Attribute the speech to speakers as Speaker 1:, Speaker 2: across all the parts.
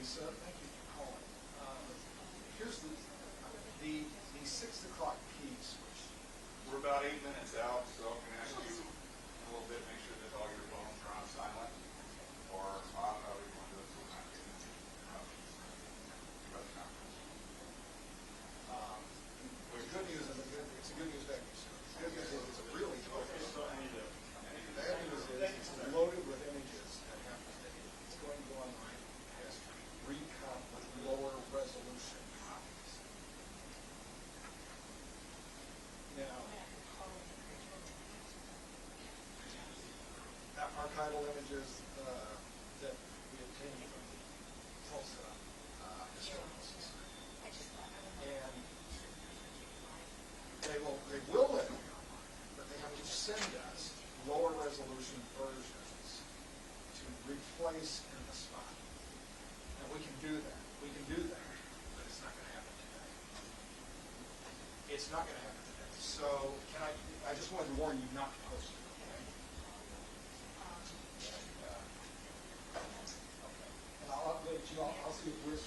Speaker 1: Lisa. Thank you for calling. Here's the 6 o'clock piece, which
Speaker 2: we're about 8 minutes out, so I'm going to ask you a little bit, make sure that all your phones are on silent, or off, however you want to do it, so we're not getting interruptions by the conference.
Speaker 1: The good news is it's a good news venue. The good news is it's a really good venue. The bad news is it's loaded with images that have to be. It's going to go online. It has to be recomp with lower resolution copies. Now, archival images that we obtained from the Tulsa Historical Society. And they will let me online, but they have to send us lower resolution versions to replace in the spot. And we can do that. We can do that, but it's not going to happen today. It's not going to happen today. So I just wanted to warn you not to post it, okay? And I'll update you. I'll see if we're...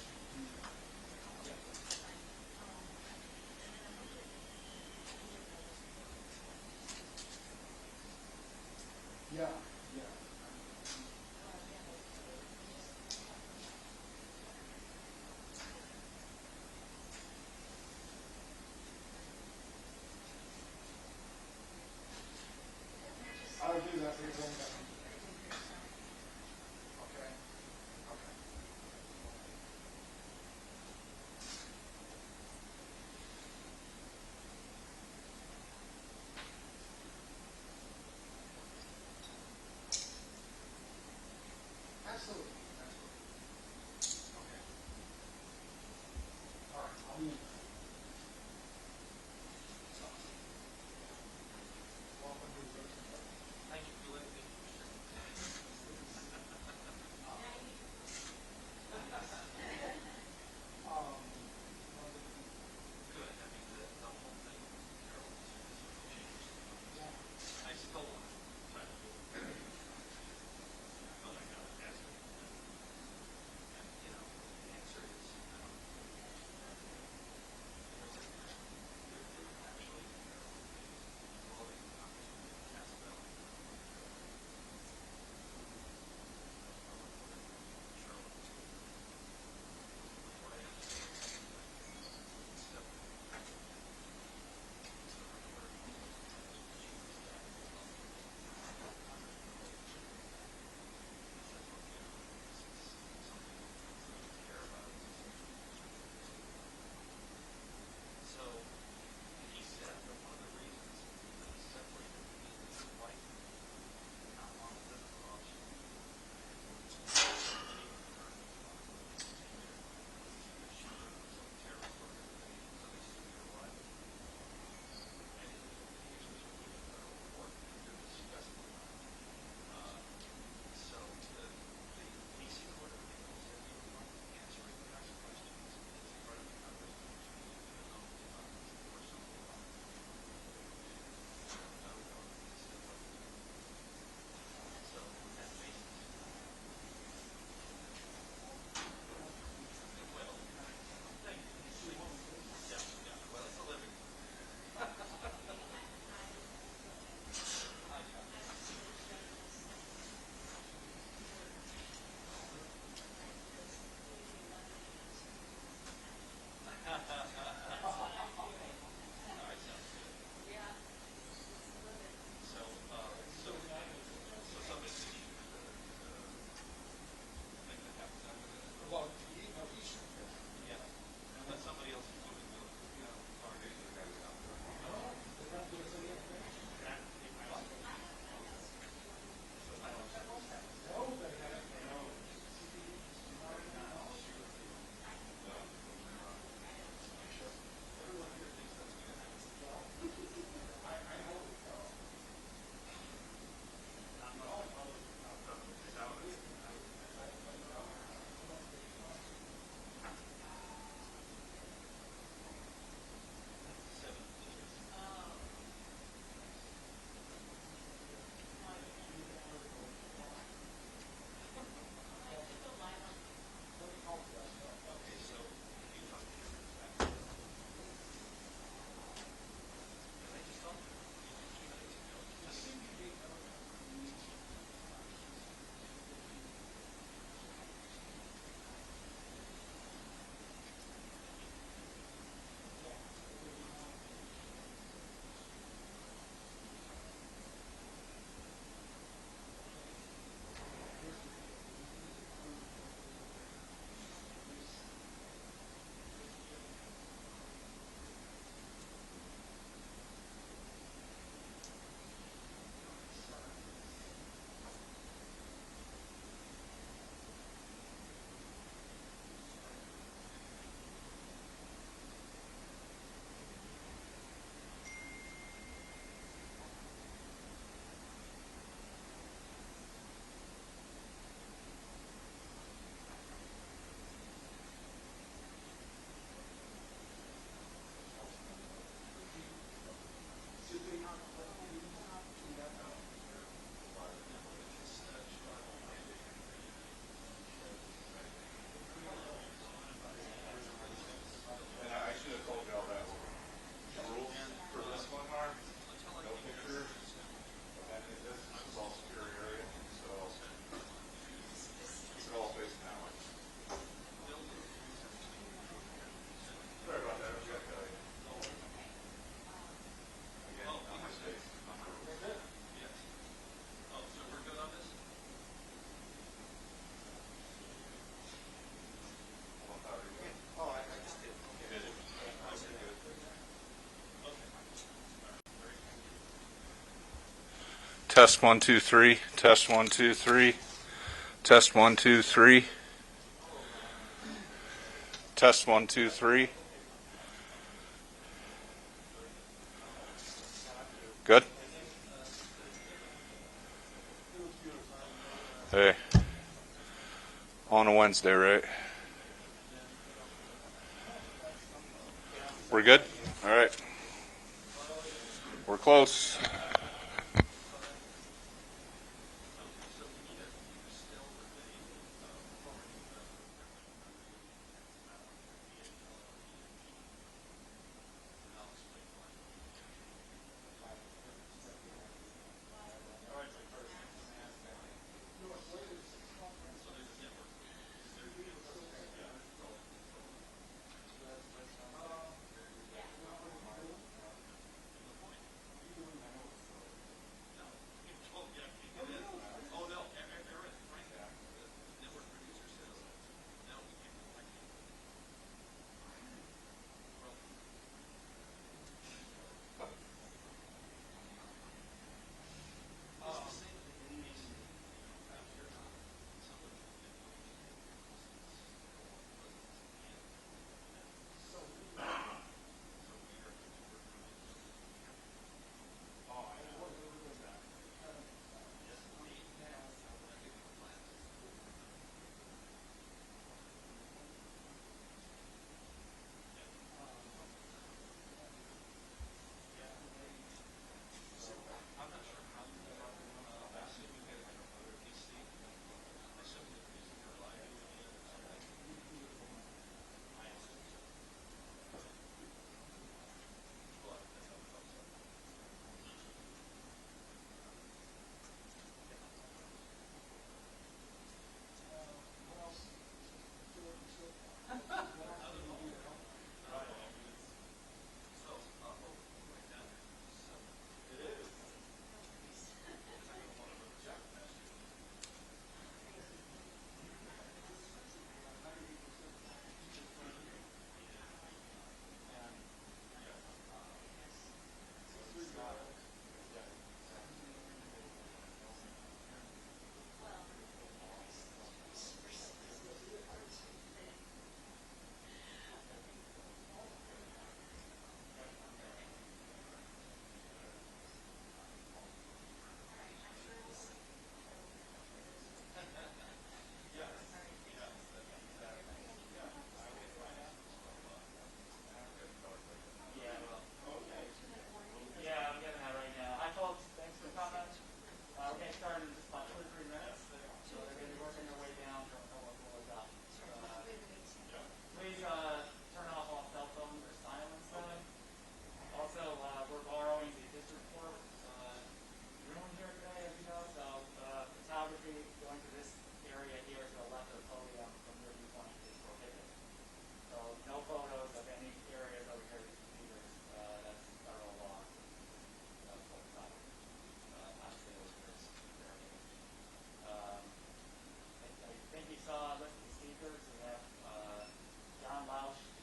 Speaker 1: Yeah, yeah. I'll do that for you. Okay. Okay. Absolutely. Okay. All right. I'll move. Welcome to the
Speaker 3: Thank you for letting me
Speaker 2: Test 1 2 3. Test 1 2 3. Test 1 2 3. Test 1 2 3. Good. Hey. On a Wednesday, right? We're good? All right. We're close.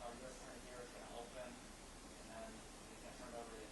Speaker 3: Our U.S. Attorney here is going to open, and then we can turn it over to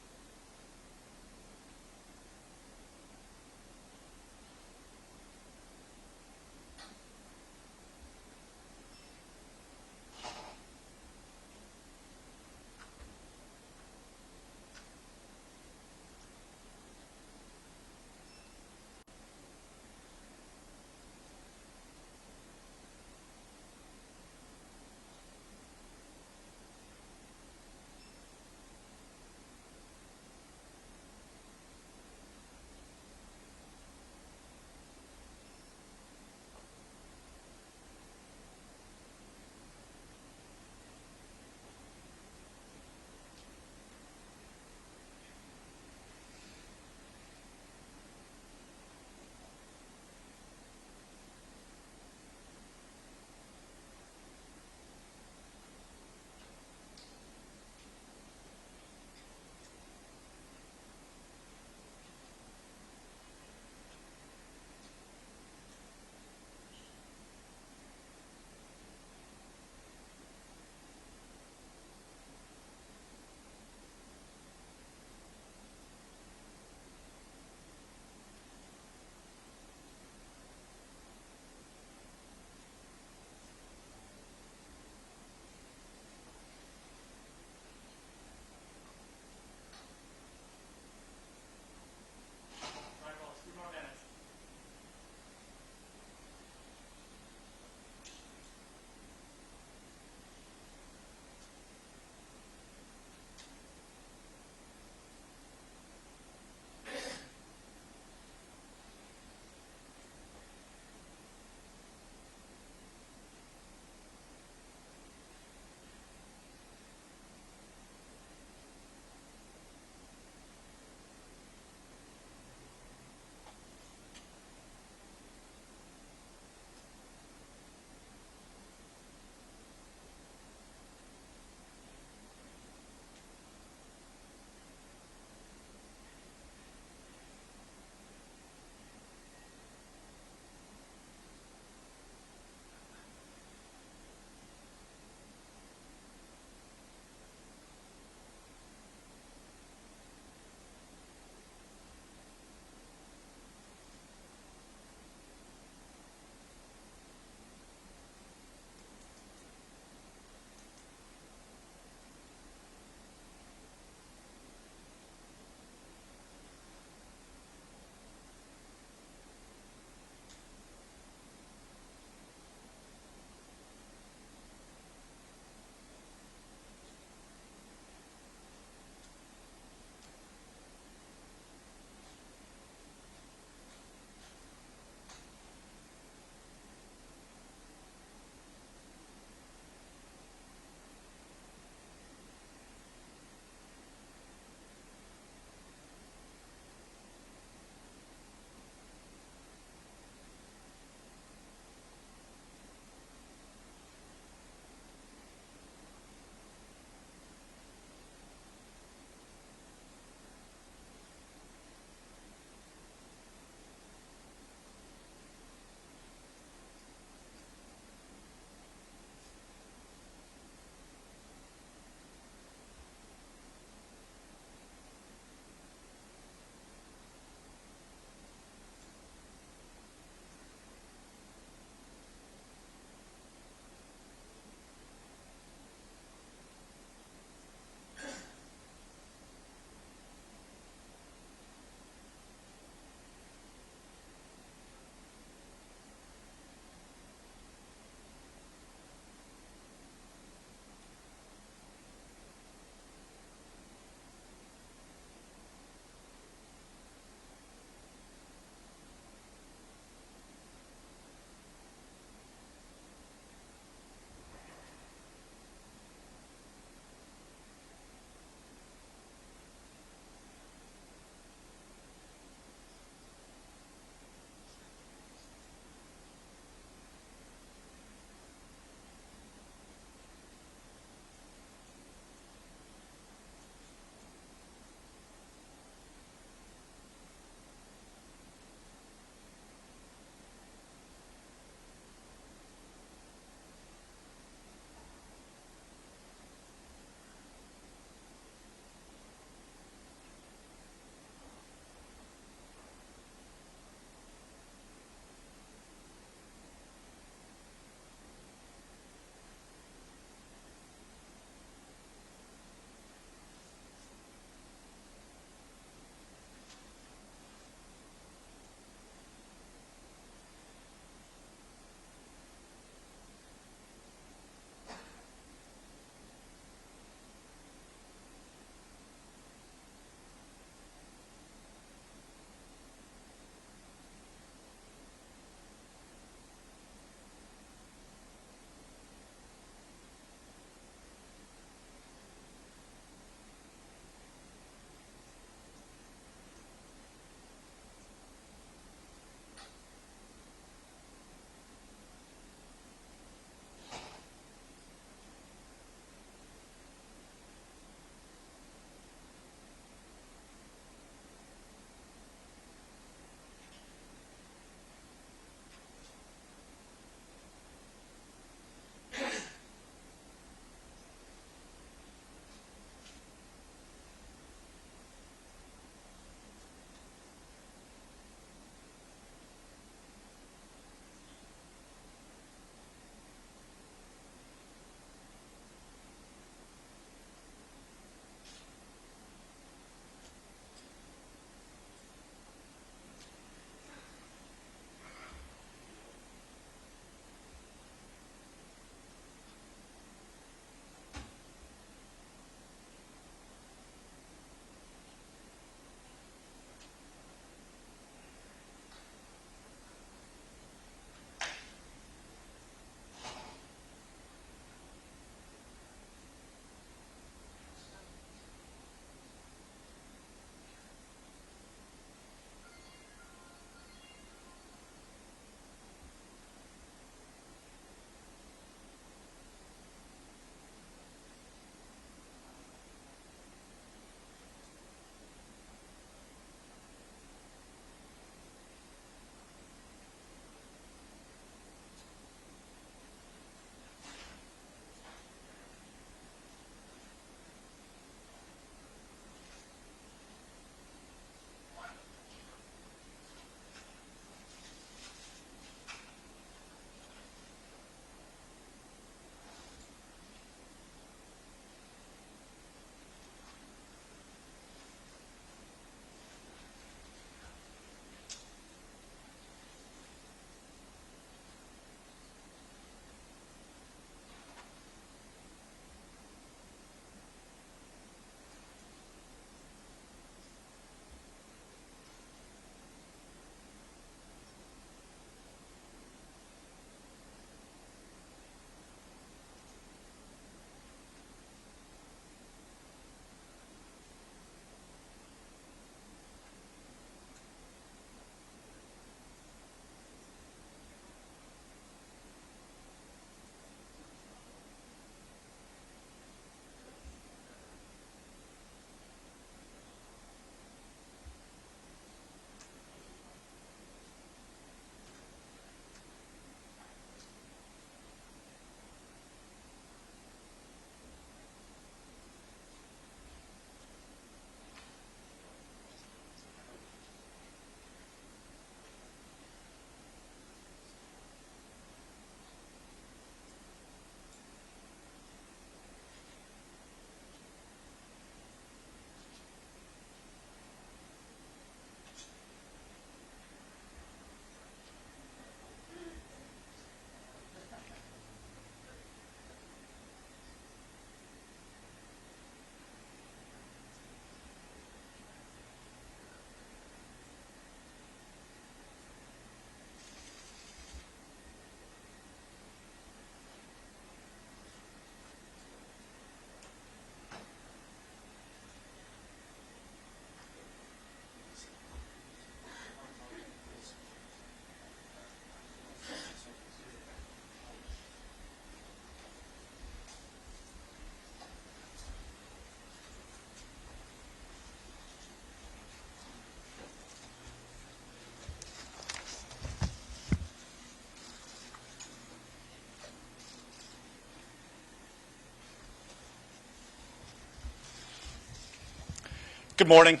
Speaker 3: Good morning,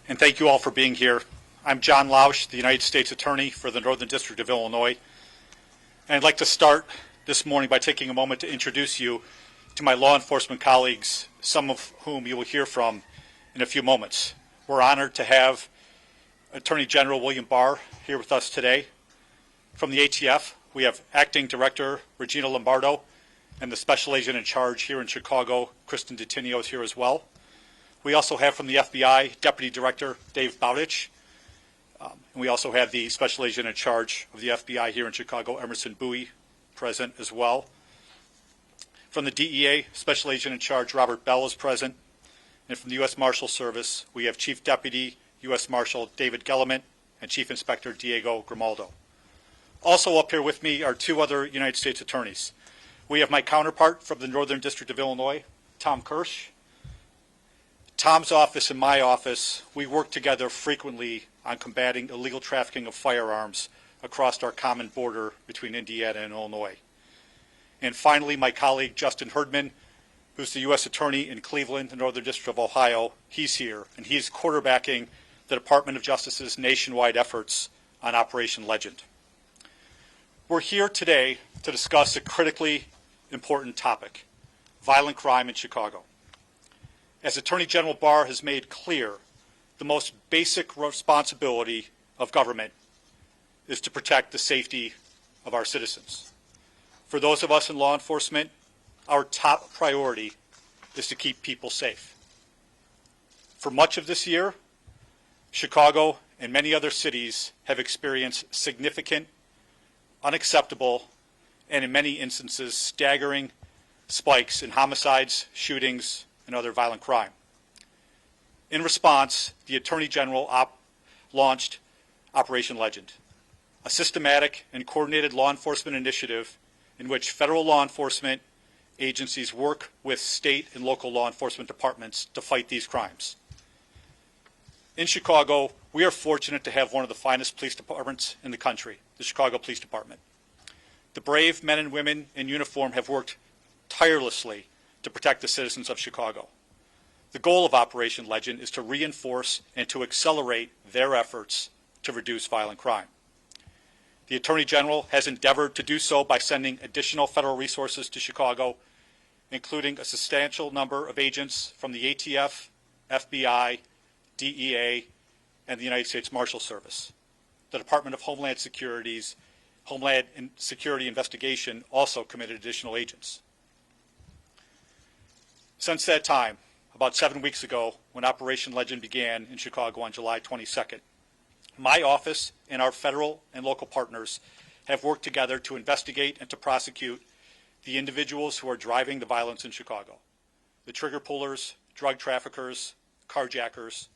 Speaker 3: and thank you all for being here. I'm John Lausch, the United States Attorney for the Northern District of Illinois. And I'd like to start this morning by taking a moment to introduce you to my law enforcement colleagues, some of whom you will hear from in a few moments. We're honored to have Attorney General William Barr here with us today. From the ATF, we have Acting Director Regina Lombardo and the Special Agent in Charge here in Chicago, Kristen Detinio, is here as well. We also have from the FBI, Deputy Director Dave Bowditch. And we also have the Special Agent in Charge of the FBI here in Chicago, Emerson Bowie, present as well. From the DEA, Special Agent in Charge Robert Bell is present. And from the U.S. Marshal Service, we have Chief Deputy U.S. Marshal David Gellerman and Chief Inspector Diego Grimaldo. Also up here with me are two other United States attorneys. We have my counterpart from the Northern District of Illinois, Tom Kirsch. Tom's office and my office, we work together frequently on combating illegal trafficking of firearms across our common border between Indiana and Illinois. And finally, my colleague Justin Herdman, who's the U.S. Attorney in Cleveland, the Northern District of Ohio, he's here, and he's quarterbacking the Department of Justice's nationwide efforts on Operation Legend. We're here today to discuss a critically important topic, violent crime in Chicago. As Attorney General Barr has made clear, the most basic responsibility of government is to protect the safety of our citizens. For those of us in law enforcement, our top priority is to keep people safe. For much of this year, Chicago and many other cities have experienced significant, unacceptable, and in many instances staggering spikes in homicides, shootings, and other violent crime. In response, the Attorney General launched Operation Legend, a systematic and coordinated law enforcement initiative in which federal law enforcement agencies work with state and local law enforcement departments to fight these crimes. In Chicago, we are fortunate to have one of the finest police departments in the country, the Chicago Police Department. The brave men and women in uniform have worked tirelessly to protect the citizens of Chicago. The goal of Operation Legend is to reinforce and to accelerate their efforts to reduce violent crime. The Attorney General has endeavored to do so by sending additional federal resources to Chicago, including a substantial number of agents from the ATF, FBI, DEA, and the United States Marshal Service. The Department of Homeland Security Investigation also committed additional agents. Since that time, about 7 weeks ago, when Operation Legend began in Chicago on July 22nd, my office and our federal and local partners have worked together to investigate and to prosecute the individuals who are driving the violence in Chicago, the trigger pullers, drug traffickers, carjackers,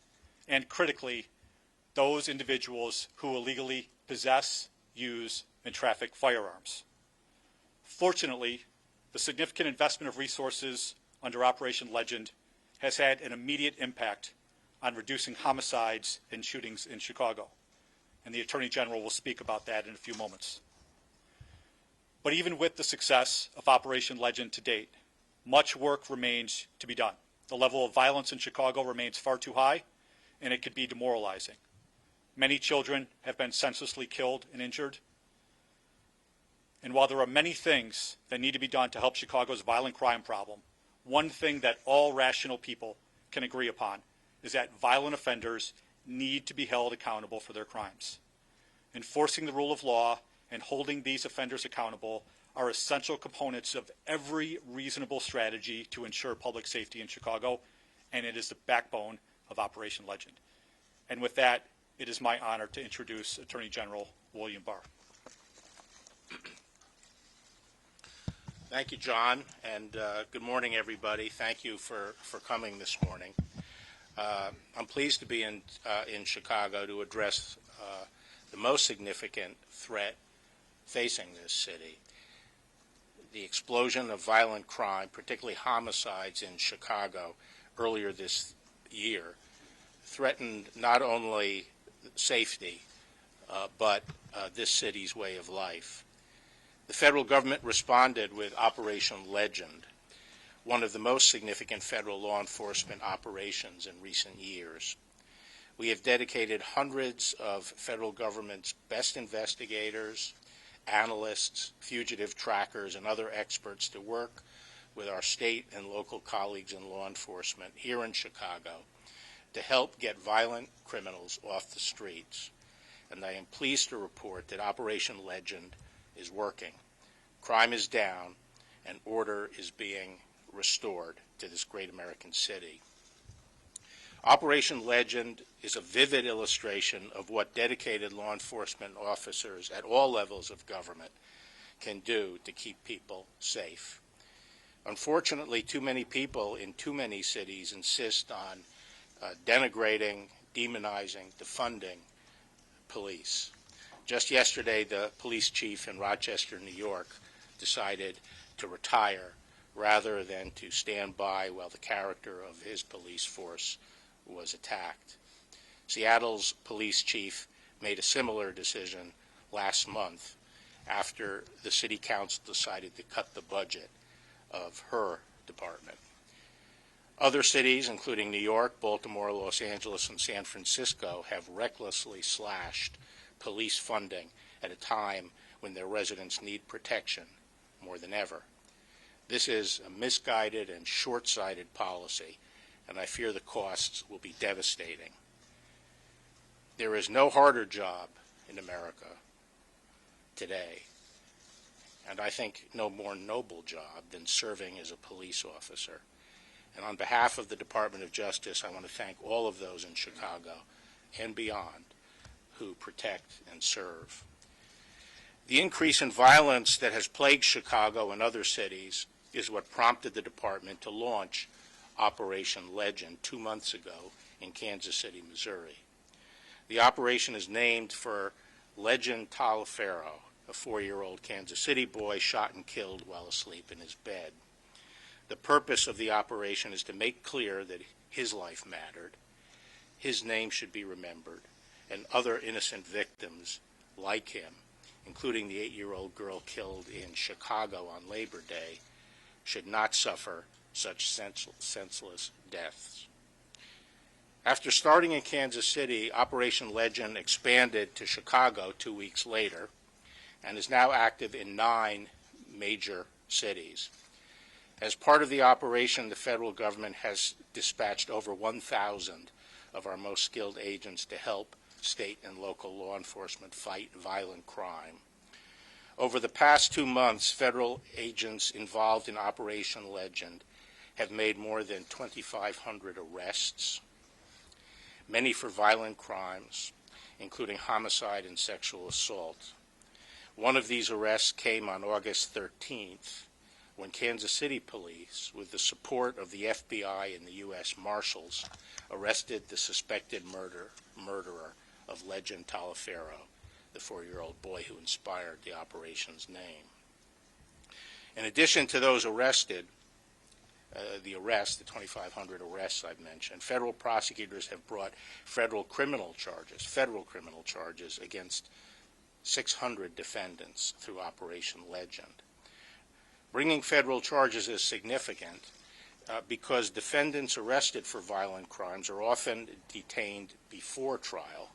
Speaker 3: and critically, those individuals who illegally possess, use, and traffic firearms. Fortunately, the significant investment of resources under Operation Legend has had an immediate impact on reducing homicides and shootings in Chicago. And the Attorney General will speak about that in a few moments. But even with the success of Operation Legend to date, much work remains to be done. The level of violence in Chicago remains far too high, and it could be demoralizing. Many children have been senselessly killed and injured. And while there are many things that need to be done to help Chicago's violent crime problem, one thing that all rational people can agree upon is that violent offenders need to be held accountable for their crimes. Enforcing the rule of law and holding these offenders accountable are essential components of every reasonable strategy to ensure public safety in Chicago, and it is the backbone of Operation Legend. And with that, it is my honor to introduce Attorney General William Barr.
Speaker 4: Thank you, John, and good morning, everybody. Thank you for coming this morning. I'm pleased to be in Chicago to address the most significant threat facing this city. The explosion of violent crime, particularly homicides in Chicago earlier this year, threatened not only safety, but this city's way of life. The federal government responded with Operation Legend, one of the most significant federal law enforcement operations in recent years. We have dedicated hundreds of federal government's best investigators, analysts, fugitive trackers, and other experts to work with our state and local colleagues in law enforcement here in Chicago to help get violent criminals off the streets. And I am pleased to report that Operation Legend is working. Crime is down, and order is being restored to this great American city. Operation Legend is a vivid illustration of what dedicated law enforcement officers at all levels of government can do to keep people safe. Unfortunately, too many people in too many cities insist on denigrating, demonizing, defunding police. Just yesterday, the police chief in Rochester, New York, decided to retire rather than to stand by while the character of his police force was attacked. Seattle's police chief made a similar decision last month after the city council decided to cut the budget of her department. Other cities, including New York, Baltimore, Los Angeles, and San Francisco, have recklessly slashed police funding at a time when their residents need protection more than ever. This is a misguided and short-sighted policy, and I fear the costs will be devastating. There is no harder job in America today, and I think no more noble job than serving as a police officer. And on behalf of the Department of Justice, I want to thank all of those in Chicago and beyond who protect and serve. The increase in violence that has plagued Chicago and other cities is what prompted the department to launch Operation Legend 2 months ago in Kansas City, Missouri. The operation is named for Legend Taliaferro, a 4-year-old Kansas City boy shot and killed while asleep in his bed. The purpose of the operation is to make clear that his life mattered, his name should be remembered, and other innocent victims like him, including the 8-year-old girl killed in Chicago on Labor Day, should not suffer such senseless deaths. After starting in Kansas City, Operation Legend expanded to Chicago 2 weeks later and is now active in 9 major cities. As part of the operation, the federal government has dispatched over 1,000 of our most skilled agents to help state and local law enforcement fight violent crime. Over the past 2 months, federal agents involved in Operation Legend have made more than 2,500 arrests, many for violent crimes, including homicide and sexual assault. One of these arrests came on August 13th, when Kansas City police, with the support of the FBI and the U.S. Marshals, arrested the suspected murderer of Legend Taliaferro, the 4-year-old boy who inspired the operation's name. In addition to those arrested, the 2,500 arrests I've mentioned, federal prosecutors have brought federal criminal charges against 600 defendants through Operation Legend. Bringing federal charges is significant because defendants arrested for violent crimes are often detained before trial,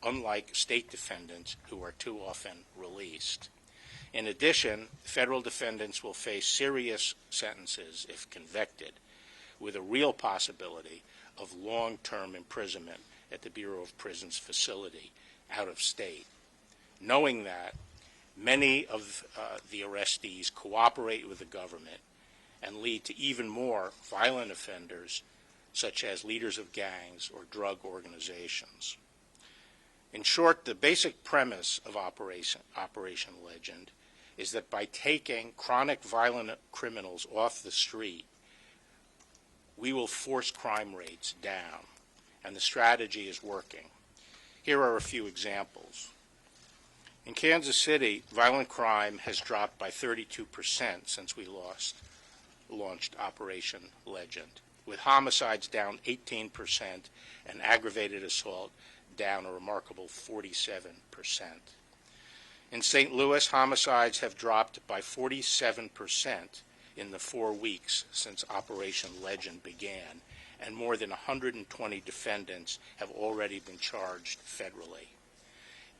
Speaker 4: unlike state defendants who are too often released. In addition, federal defendants will face serious sentences if convicted, with a real possibility of long-term imprisonment at the Bureau of Prisons facility out of state. Knowing that, many of the arrestees cooperate with the government and lead to even more violent offenders, such as leaders of gangs or drug organizations. In short, the basic premise of Operation Legend is that by taking chronic violent criminals off the street, we will force crime rates down, and the strategy is working. Here are a few examples. In Kansas City, violent crime has dropped by 32% since we launched Operation Legend, with homicides down 18% and aggravated assault down a remarkable 47%. In St. Louis, homicides have dropped by 47% in the 4 weeks since Operation Legend began, and more than 120 defendants have already been charged federally.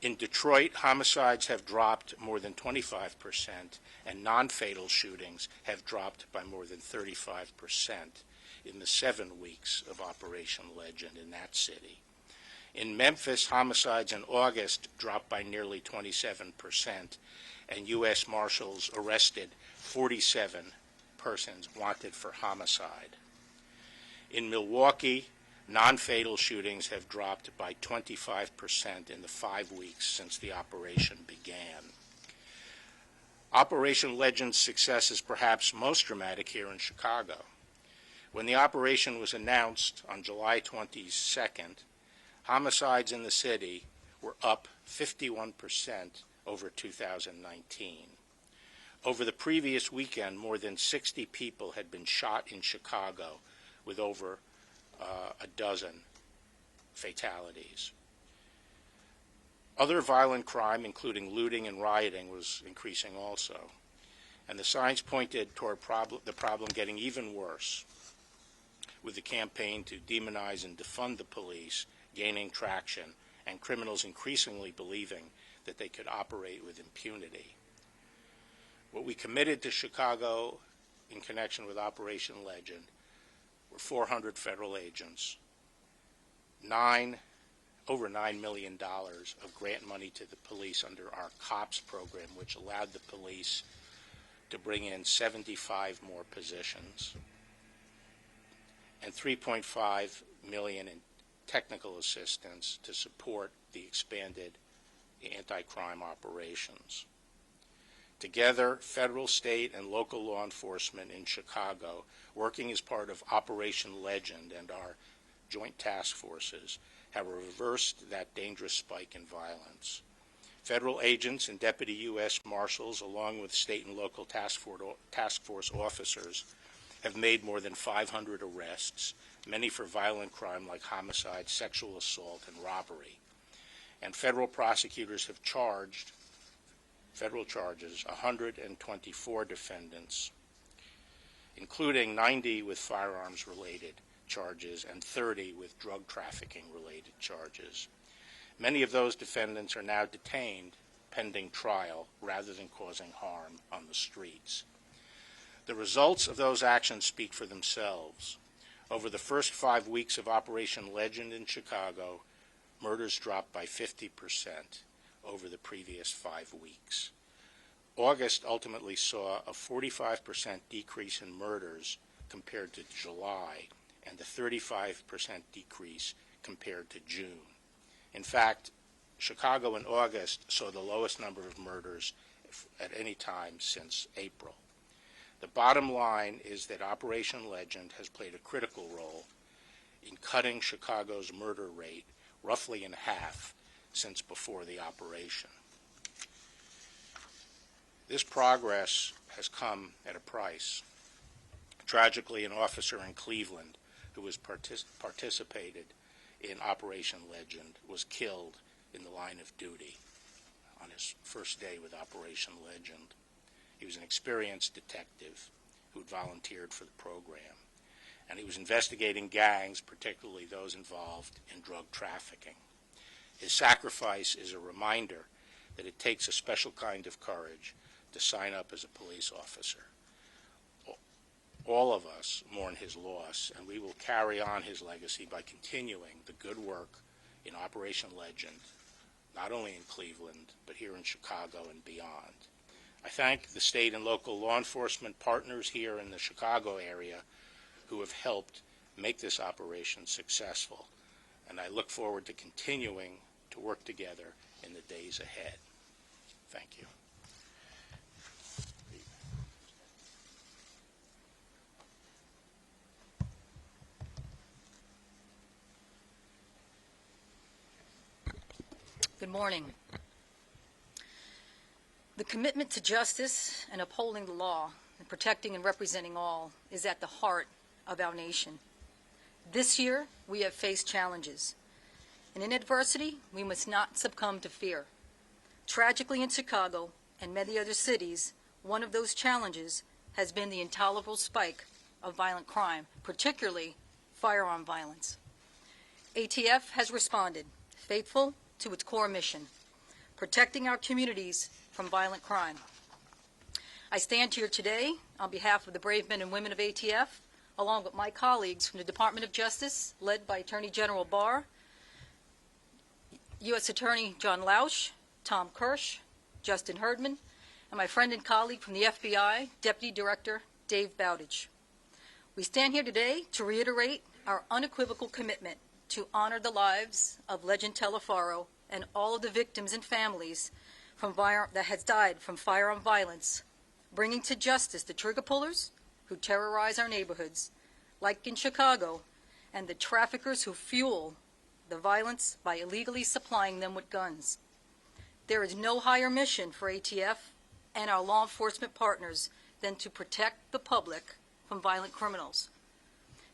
Speaker 4: In Detroit, homicides have dropped more than 25%, and non-fatal shootings have dropped by more than 35% in the 7 weeks of Operation Legend in that city. In Memphis, homicides in August dropped by nearly 27%, and U.S. Marshals arrested 47 persons wanted for homicide. In Milwaukee, non-fatal shootings have dropped by 25% in the 5 weeks since the operation began. Operation Legend's success is perhaps most dramatic here in Chicago. When the operation was announced on July 22nd, homicides in the city were up 51% over 2019. Over the previous weekend, more than 60 people had been shot in Chicago, with over a dozen fatalities. Other violent crime, including looting and rioting, was increasing also, and the signs pointed toward the problem getting even worse, with the campaign to demonize and defund the police gaining traction, and criminals increasingly believing that they could operate with impunity. What we committed to Chicago in connection with Operation Legend were 400 federal agents, over $9 million of grant money to the police under our COPS program, which allowed the police to bring in 75 more positions, and $3.5 million in technical assistance to support the expanded anti-crime operations. Together, federal, state, and local law enforcement in Chicago, working as part of Operation Legend and our joint task forces, have reversed that dangerous spike in violence. Federal agents and deputy U.S. Marshals, along with state and local task force officers, have made more than 500 arrests, many for violent crime like homicide, sexual assault, and robbery. And federal prosecutors have charged federal charges 124 defendants, including 90 with firearms-related charges and 30 with drug trafficking-related charges. Many of those defendants are now detained pending trial rather than causing harm on the streets. The results of those actions speak for themselves. Over the first 5 weeks of Operation Legend in Chicago, murders dropped by 50% over the previous 5 weeks. August ultimately saw a 45% decrease in murders compared to July, and a 35% decrease compared to June. In fact, Chicago in August saw the lowest number of murders at any time since April. The bottom line is that Operation Legend has played a critical role in cutting Chicago's murder rate roughly in half since before the operation. This progress has come at a price. Tragically, an officer in Cleveland who has participated in Operation Legend was killed in the line of duty on his first day with Operation Legend. He was an experienced detective who had volunteered for the program, and he was investigating gangs, particularly those involved in drug trafficking. His sacrifice is a reminder that it takes a special kind of courage to sign up as a police officer. All of us mourn his loss, and we will carry on his legacy by continuing the good work in Operation Legend, not only in Cleveland, but here in Chicago and beyond. I thank the state and local law enforcement partners here in the Chicago area who have helped make this operation successful, and I look forward to continuing to work together in the days ahead. Thank you.
Speaker 5: Good morning. The commitment to justice and upholding the law and protecting and representing all is at the heart of our nation. This year, we have faced challenges, and in adversity, we must not succumb to fear. Tragically, in Chicago and many other cities, one of those challenges has been the intolerable spike of violent crime, particularly firearm violence. ATF has responded, faithful to its core mission, protecting our communities from violent crime. I stand here today on behalf of the brave men and women of ATF, along with my colleagues from the Department of Justice, led by Attorney General Barr, U.S. Attorney John Lausch, Tom Kirsch, Justin Herdman, and my friend and colleague from the FBI, Deputy Director Dave Bowditch. We stand here today to reiterate our unequivocal commitment to honor the lives of Legend Telefaro and all of the victims and families that has died from firearm violence, bringing to justice the trigger pullers who terrorize our neighborhoods, like in Chicago, and the traffickers who fuel the violence by illegally supplying them with guns. There is no higher mission for ATF and our law enforcement partners than to protect the public from violent criminals.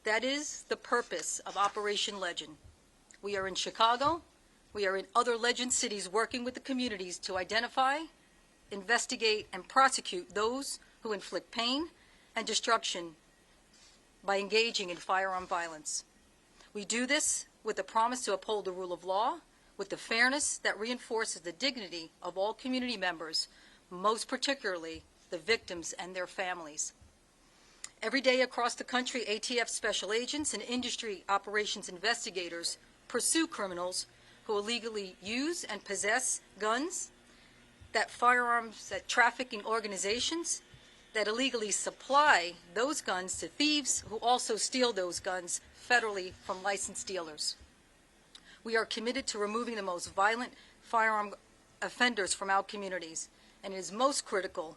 Speaker 5: That is the purpose of Operation Legend. We are in Chicago. We are in other Legend cities working with the communities to identify, investigate, and prosecute those who inflict pain and destruction by engaging in firearm violence. We do this with the promise to uphold the rule of law, with the fairness that reinforces the dignity of all community members, most particularly the victims and their families. Every day across the country, ATF special agents and industry operations investigators pursue criminals who illegally use and possess guns, that trafficking organizations that illegally supply those guns to thieves who also steal those guns federally from licensed dealers. We are committed to removing the most violent firearm offenders from our communities, and it is most critical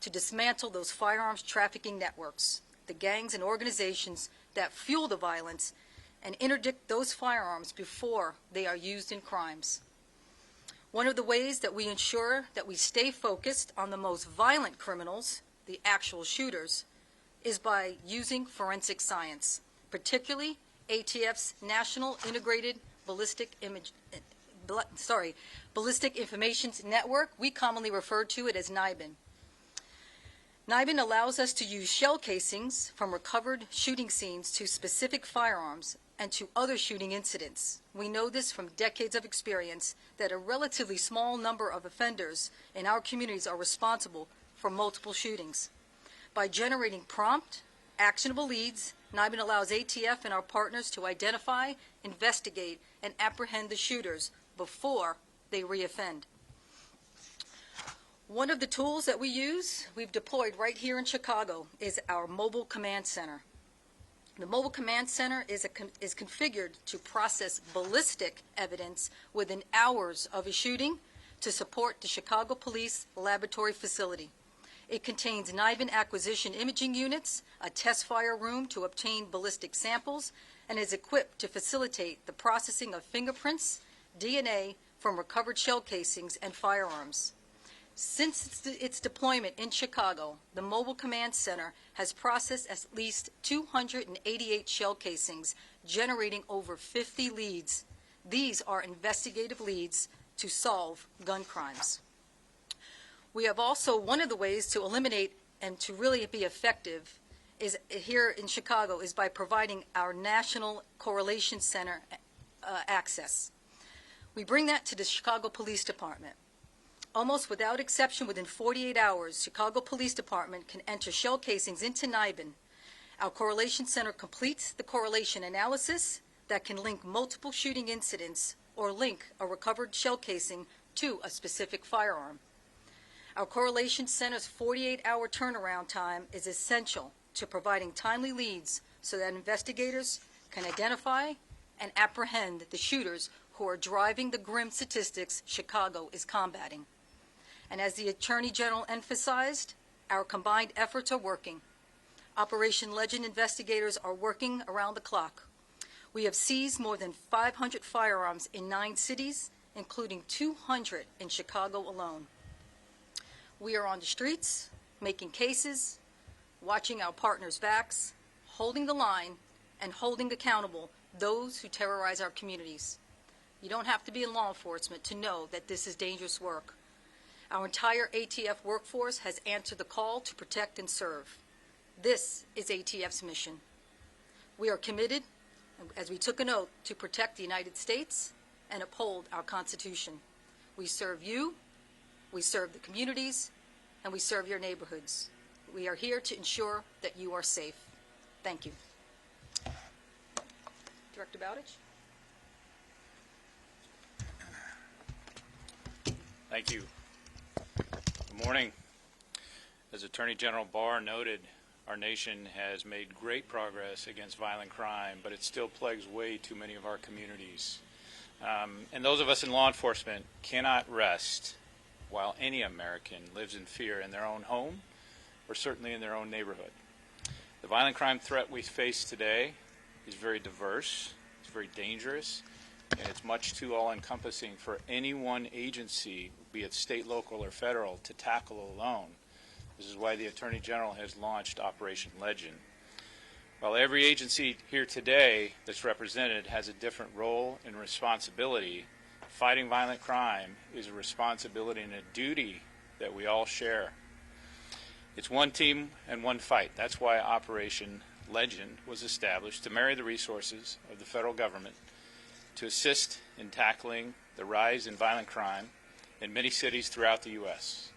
Speaker 5: to dismantle those firearms trafficking networks, the gangs and organizations that fuel the violence, and interdict those firearms before they are used in crimes. One of the ways that we ensure that we stay focused on the most violent criminals, the actual shooters, is by using forensic science, particularly ATF's National Integrated Ballistic Information Network. We commonly refer to it as NIBIN. NIBIN allows us to use shell casings from recovered shooting scenes to specific firearms and to other shooting incidents. We know this from decades of experience that a relatively small number of offenders in our communities are responsible for multiple shootings. By generating prompt, actionable leads, NIBIN allows ATF and our partners to identify, investigate, and apprehend the shooters before they reoffend. One of the tools that we've deployed right here in Chicago, is our Mobile Command Center. The Mobile Command Center is configured to process ballistic evidence within hours of a shooting to support the Chicago Police Laboratory Facility. It contains NIBIN acquisition imaging units, a test fire room to obtain ballistic samples, and is equipped to facilitate the processing of fingerprints, DNA from recovered shell casings, and firearms. Since its deployment in Chicago, the Mobile Command Center has processed at least 288 shell casings, generating over 50 leads. These are investigative leads to solve gun crimes. We have also, one of the ways to eliminate and to really be effective is here in Chicago is by providing our National Correlation Center access. We bring that to the Chicago Police Department. Almost without exception, within 48 hours, Chicago Police Department can enter shell casings into NIBIN. Our Correlation Center completes the correlation analysis that can link multiple shooting incidents or link a recovered shell casing to a specific firearm. Our Correlation Center's 48-hour turnaround time is essential to providing timely leads so that investigators can identify and apprehend the shooters who are driving the grim statistics Chicago is combating. And as the Attorney General emphasized, our combined efforts are working. Operation Legend investigators are working around the clock. We have seized more than 500 firearms in 9 cities, including 200 in Chicago alone. We are on the streets, making cases, watching our partners' backs, holding the line, and holding accountable those who terrorize our communities. You don't have to be in law enforcement to know that this is dangerous work. Our entire ATF workforce has answered the call to protect and serve. This is ATF's mission. We are committed, as we took an oath, to protect the United States and uphold our Constitution. We serve you, we serve the communities, and we serve your neighborhoods. We are here to ensure that you are safe. Thank you. Director Bowditch?
Speaker 6: Thank you. Good morning. As Attorney General Barr noted, our nation has made great progress against violent crime, but it still plagues way too many of our communities. And those of us in law enforcement cannot rest while any American lives in fear in their own home or certainly in their own neighborhood. The violent crime threat we face today is very diverse, it's very dangerous, and it's much too all-encompassing for any one agency, be it state, local, or federal, to tackle alone. This is why the Attorney General has launched Operation Legend. While every agency here today that's represented has a different role and responsibility, fighting violent crime is a responsibility and a duty that we all share. It's one team and one fight. That's why Operation Legend was established, to marry the resources of the federal government to assist in tackling the rise in violent crime in many cities throughout the U.S.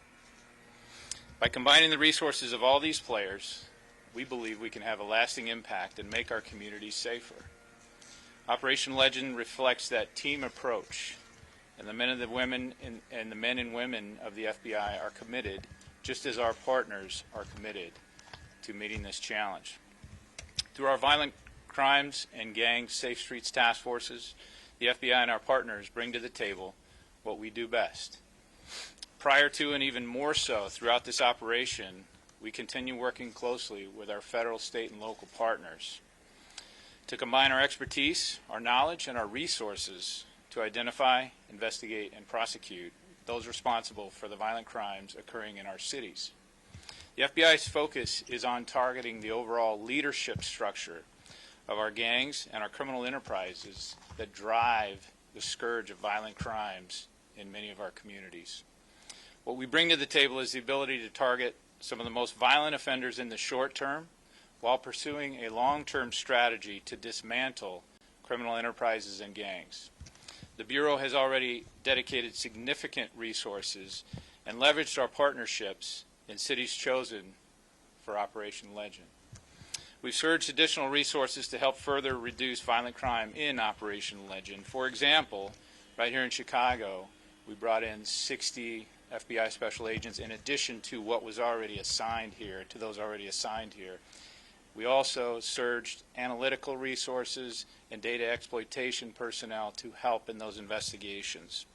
Speaker 6: By combining the resources of all these players, we believe we can have a lasting impact and make our communities safer. Operation Legend reflects that team approach, and the men and the women and the men and women of the FBI are committed, just as our partners are committed, to meeting this challenge. Through our Violent Crimes and Gang Safe Streets Task Forces, the FBI and our partners bring to the table what we do best. Prior to and even more so throughout this operation, we continue working closely with our federal, state, and local partners to combine our expertise, our knowledge, and our resources to identify, investigate, and prosecute those responsible for the violent crimes occurring in our cities. The FBI's focus is on targeting the overall leadership structure of our gangs and our criminal enterprises that drive the scourge of violent crimes in many of our communities. What we bring to the table is the ability to target some of the most violent offenders in the short term while pursuing a long-term strategy to dismantle criminal enterprises and gangs. The Bureau has already dedicated significant resources and leveraged our partnerships in cities chosen for Operation Legend. We've surged additional resources to help further reduce violent crime in Operation Legend. For example, right here in Chicago, we brought in 60 FBI special agents in addition to what was already assigned here, to those already assigned here. We also surged analytical resources and data exploitation personnel to help in those investigations.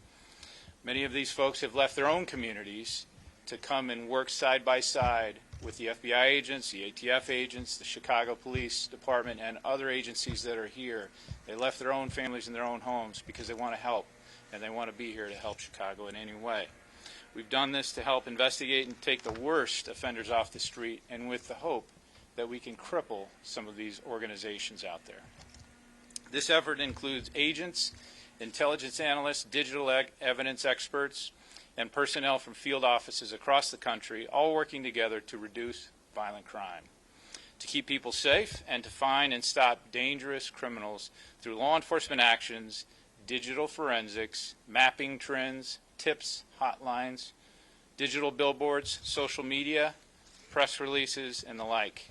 Speaker 6: Many of these folks have left their own communities to come and work side by side with the FBI agents, the ATF agents, the Chicago Police Department, and other agencies that are here. They left their own families and their own homes because they want to help, and they want to be here to help Chicago in any way. We've done this to help investigate and take the worst offenders off the street, and with the hope that we can cripple some of these organizations out there. This effort includes agents, intelligence analysts, digital evidence experts, and personnel from field offices across the country, all working together to reduce violent crime, to keep people safe, and to find and stop dangerous criminals through law enforcement actions, digital forensics, mapping trends, tips, hotlines, digital billboards, social media, press releases, and the like.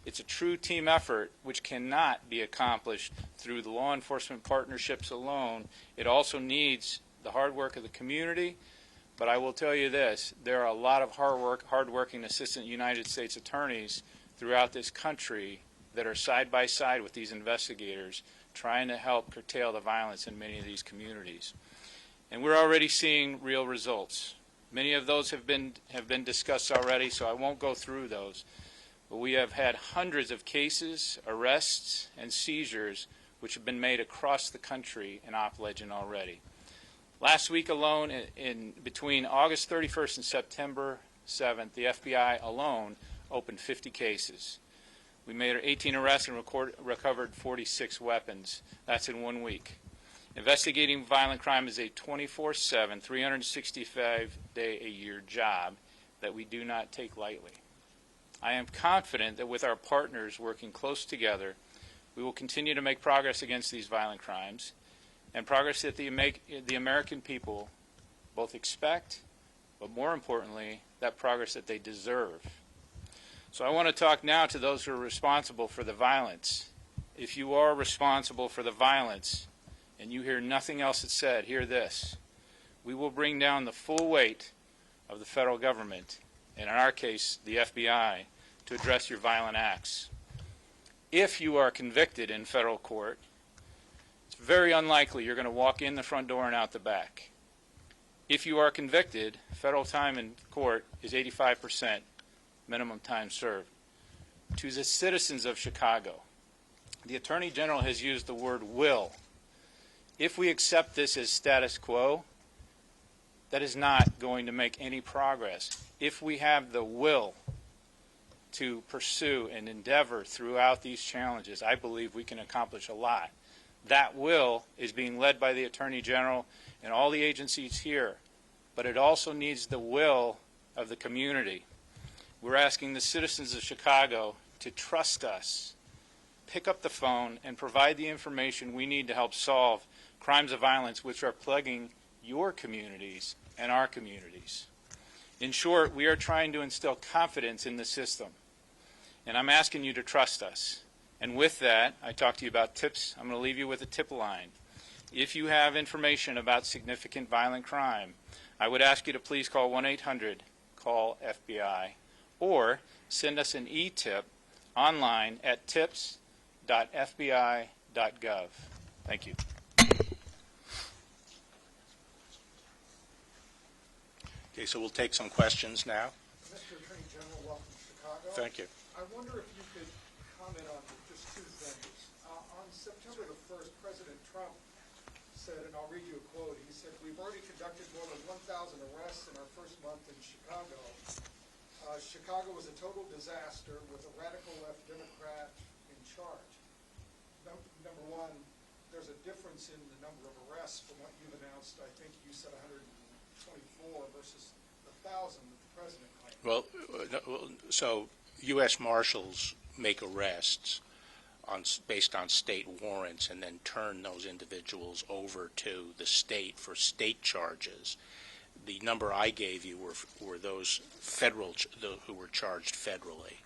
Speaker 6: It's a true team effort which cannot be accomplished through the law enforcement partnerships alone. It also needs the hard work of the community, but I will tell you this, there are a lot of hard-working assistant United States attorneys throughout this country that are side by side with these investigators trying to help curtail the violence in many of these communities. And we're already seeing real results. Many of those have been discussed already, so I won't go through those. But we have had hundreds of cases, arrests, and seizures which have been made across the country in Op Legend already. Last week alone, in between August 31st and September 7th, the FBI alone opened 50 cases. We made 18 arrests and recovered 46 weapons. That's in 1 week. Investigating violent crime is a 24/7, 365-day-a-year job that we do not take lightly. I am confident that with our partners working close together, we will continue to make progress against these violent crimes, and progress that the American people both expect, but more importantly, that progress that they deserve. So I want to talk now to those who are responsible for the violence. If you are responsible for the violence and you hear nothing else that's said, hear this. We will bring down the full weight of the federal government, and in our case, the FBI, to address your violent acts. If you are convicted in federal court, it's very unlikely you're going to walk in the front door and out the back. If you are convicted, federal time in court is 85% minimum time served. To the citizens of Chicago, the Attorney General has used the word will. If we accept this as status quo, that is not going to make any progress. If we have the will to pursue and endeavor throughout these challenges, I believe we can accomplish a lot. That will is being led by the Attorney General and all the agencies here, but it also needs the will of the community. We're asking the citizens of Chicago to trust us, pick up the phone, and provide the information we need to help solve crimes of violence which are plaguing your communities and our communities. In short, we are trying to instill confidence in the system, and I'm asking you to trust us. And with that, I talked to you about tips. I'm going to leave you with a tip line. If you have information about significant violent crime, I would ask you to please call 1-800-CALL-FBI or send us an e-tip online at tips.fbi.gov. Thank you.
Speaker 4: Okay, so we'll take some questions now.
Speaker 1: Mr. Attorney General, welcome to Chicago.
Speaker 4: Thank you.
Speaker 1: I wonder if you could comment on just two things. On September the 1st, President Trump said, and I'll read you a quote, he said, "We've already conducted more than 1,000 arrests in our first month in Chicago. Chicago was a total disaster with a radical left Democrat in charge." Number one, there's a difference in the number of arrests from what you've announced. I think you said 124 versus 1,000 that the president claimed.
Speaker 4: Well, so U.S. Marshals make arrests based on state warrants and then turn those individuals over to the state for state charges. The number I gave you were those who were charged federally.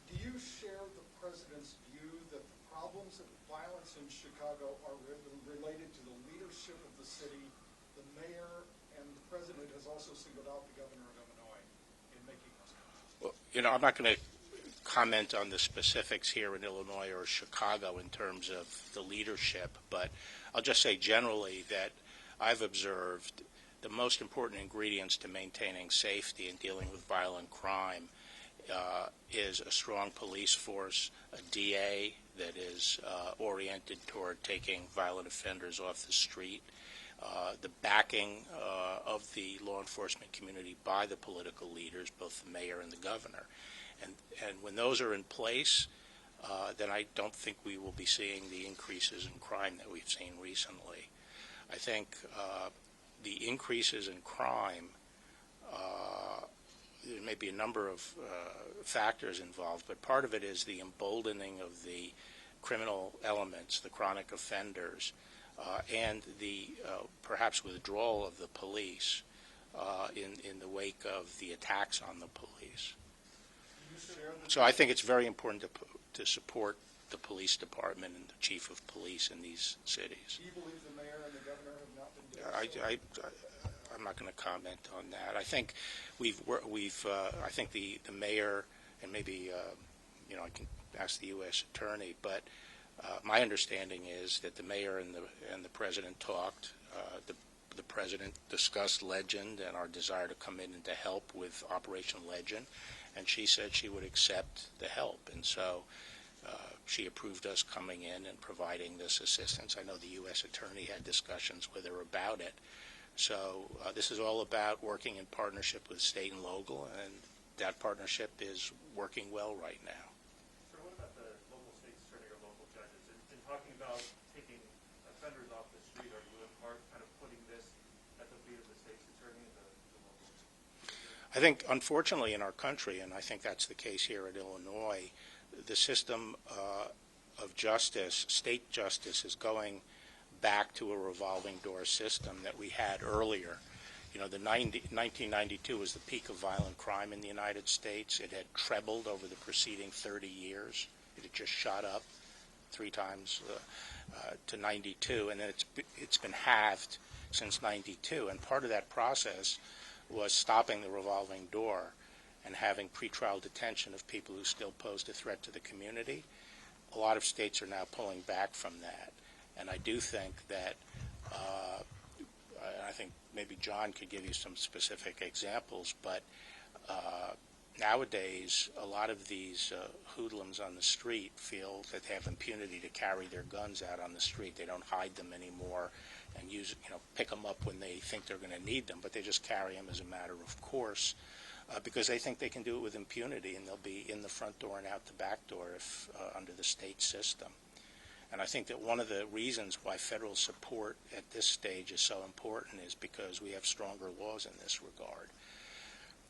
Speaker 1: Do you share the president's view that the problems of violence in Chicago are related to the leadership of the city, the mayor, and the president has also singled out the governor of Illinois in making those comments?
Speaker 4: Well, I'm not going to comment on the specifics here in Illinois or Chicago in terms of the leadership, but I'll just say generally that I've observed the most important ingredients to maintaining safety and dealing with violent crime is a strong police force, a DA that is oriented toward taking violent offenders off the street, the backing of the law enforcement community by the political leaders, both the mayor and the governor. And when those are in place, then I don't think we will be seeing the increases in crime that we've seen recently. I think the increases in crime, there may be a number of factors involved, but part of it is the emboldening of the criminal elements, the chronic offenders, and the perhaps withdrawal of the police in the wake of the attacks on the police. So I think it's very important to support the police department and the chief of police in these cities.
Speaker 1: Do you believe the mayor and the governor have not been doing so?
Speaker 4: I'm not going to comment on that. I think I think the mayor and maybe I can ask the U.S. attorney, but my understanding is that the mayor and the president talked. The president discussed Legend and our desire to come in and to help with Operation Legend, and she said she would accept the help, and so she approved us coming in and providing this assistance. I know the U.S. attorney had discussions with her about it. So this is all about working in partnership with state and local, and that partnership is working well right now.
Speaker 7: So what about the local state's attorney or local judges? In talking about taking offenders off the street, are
Speaker 4: I think, unfortunately, in our country, and I think that's the case here at Illinois, the system of justice, state justice, is going back to a revolving door system that we had earlier. You know, 1992 was the peak of violent crime in the United States. It had trebled over the preceding 30 years. It had just shot up 3 times to 92, and then it's been halved since 92. And part of that process was stopping the revolving door and having pretrial detention of people who still posed a threat to the community. A lot of states are now pulling back from that, and I do think that I think maybe John could give you some specific examples, but nowadays a lot of these hoodlums on the street feel that they have impunity to carry their guns out on the street. They don't hide them anymore and use, pick them up when they think they're going to need them, but they just carry them as a matter of course because they think they can do it with impunity, and they'll be in the front door and out the back door if under the state system. And I think that one of the reasons why federal support at this stage is so important is because we have stronger laws in this regard.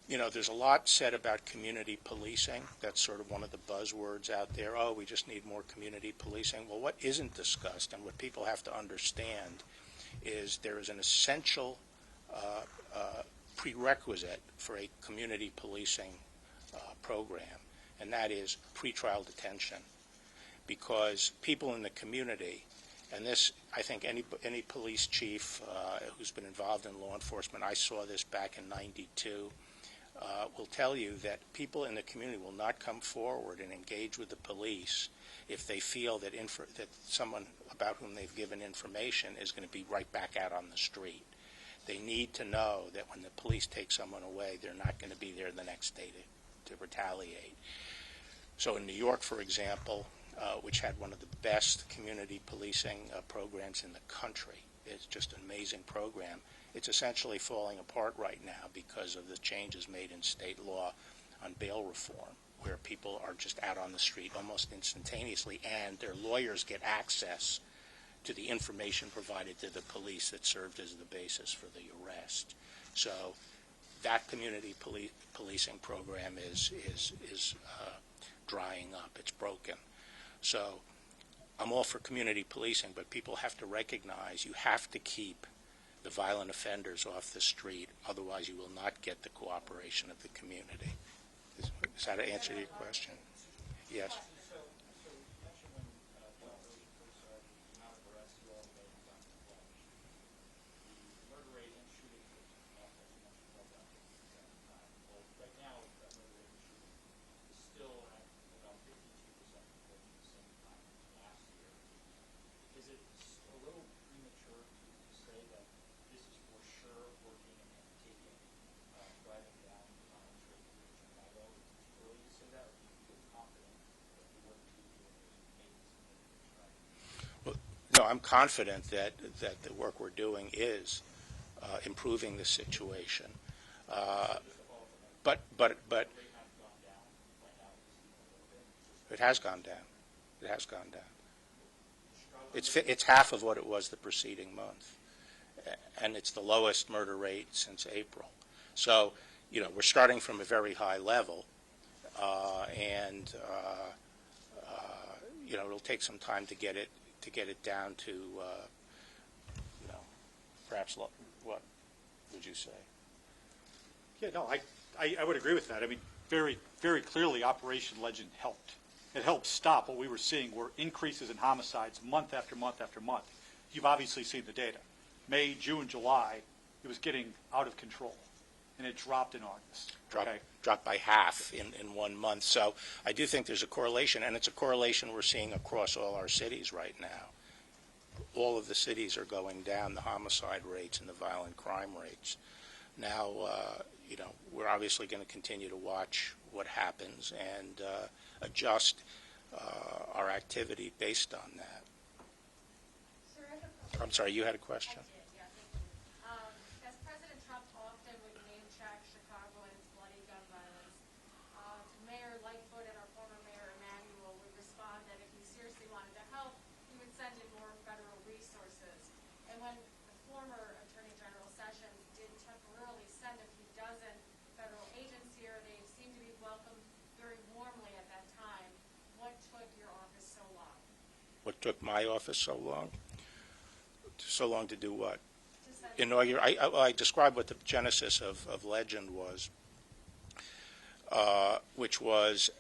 Speaker 4: You know, there's a lot said about community policing. That's sort of one of the buzzwords out there. Oh, we just need more community policing. Well, what isn't discussed and what people have to understand is there is an essential prerequisite for a community policing program, and that is pretrial detention. Because people in the community, and this, I think any police chief who's been involved in law enforcement, I saw this back in '92, will tell you that people in the community will not come forward and engage with the police if they feel that that someone about whom they've given information is going to be right back out on the street. They need to know that when the police take someone away, they're not going to be there the next day to retaliate. So in New York, for example, which had one of the best community policing programs in the country. It's just an amazing program. It's essentially falling apart right now because of the changes made in state law on bail reform, where people are just out on the street almost instantaneously, and their lawyers get access to the information provided to the police that served as the basis for the arrest. So that community policing program is drying up. It's broken. So I'm all for community policing, but people have to recognize you have to keep the violent offenders off the street, otherwise you will not get the cooperation of the community. Is that an answer to your question? Yes.
Speaker 1: So you mentioned when first started, the amount of arrests you all made on the flash. The murder rate and shooting rate, as you mentioned, fell down 57%. Well, right now, that murder rate and shooting is still at about 52% compared to the same time last year. Is it a little premature to say that this is for sure working and taking, driving down the violence rate here in Chicago? It's early to say that, or do you feel confident that the work you're doing is making significant strides?
Speaker 4: Well, no, I'm confident that the work we're doing is improving the situation. But it has gone down. It has gone down. It's half of what it was the preceding month, and it's the lowest murder rate since April. So, we're starting from a very high level, and it'll take some time to get it down to, perhaps what would you say?
Speaker 3: Yeah, no, I would agree with that. I mean, very, very clearly Operation Legend helped. It helped stop what we were seeing were increases in homicides month after month after month. You've obviously seen the data. May, June, July, it was getting out of control, and it dropped in August.
Speaker 4: Dropped by half in 1 month. So I do think there's a correlation, and it's a correlation we're seeing across all our cities right now. All of the cities are going down, the homicide rates and the violent crime rates. Now, we're obviously going to continue to watch what happens and adjust our activity based on that.
Speaker 7: Sir, I have a question.
Speaker 4: I'm sorry, you had a question?
Speaker 7: I did, yeah, thank you. As President Trump often would name-check Chicago and its bloody gun violence, Mayor Lightfoot and our former Mayor Emanuel would respond that if he seriously wanted to help, he would send in more federal resources. And when the former Attorney General Sessions did temporarily send a few dozen federal
Speaker 4: What took my office so long? So long to do what?
Speaker 7: Just that-
Speaker 4: I described what the genesis of Legend was, which was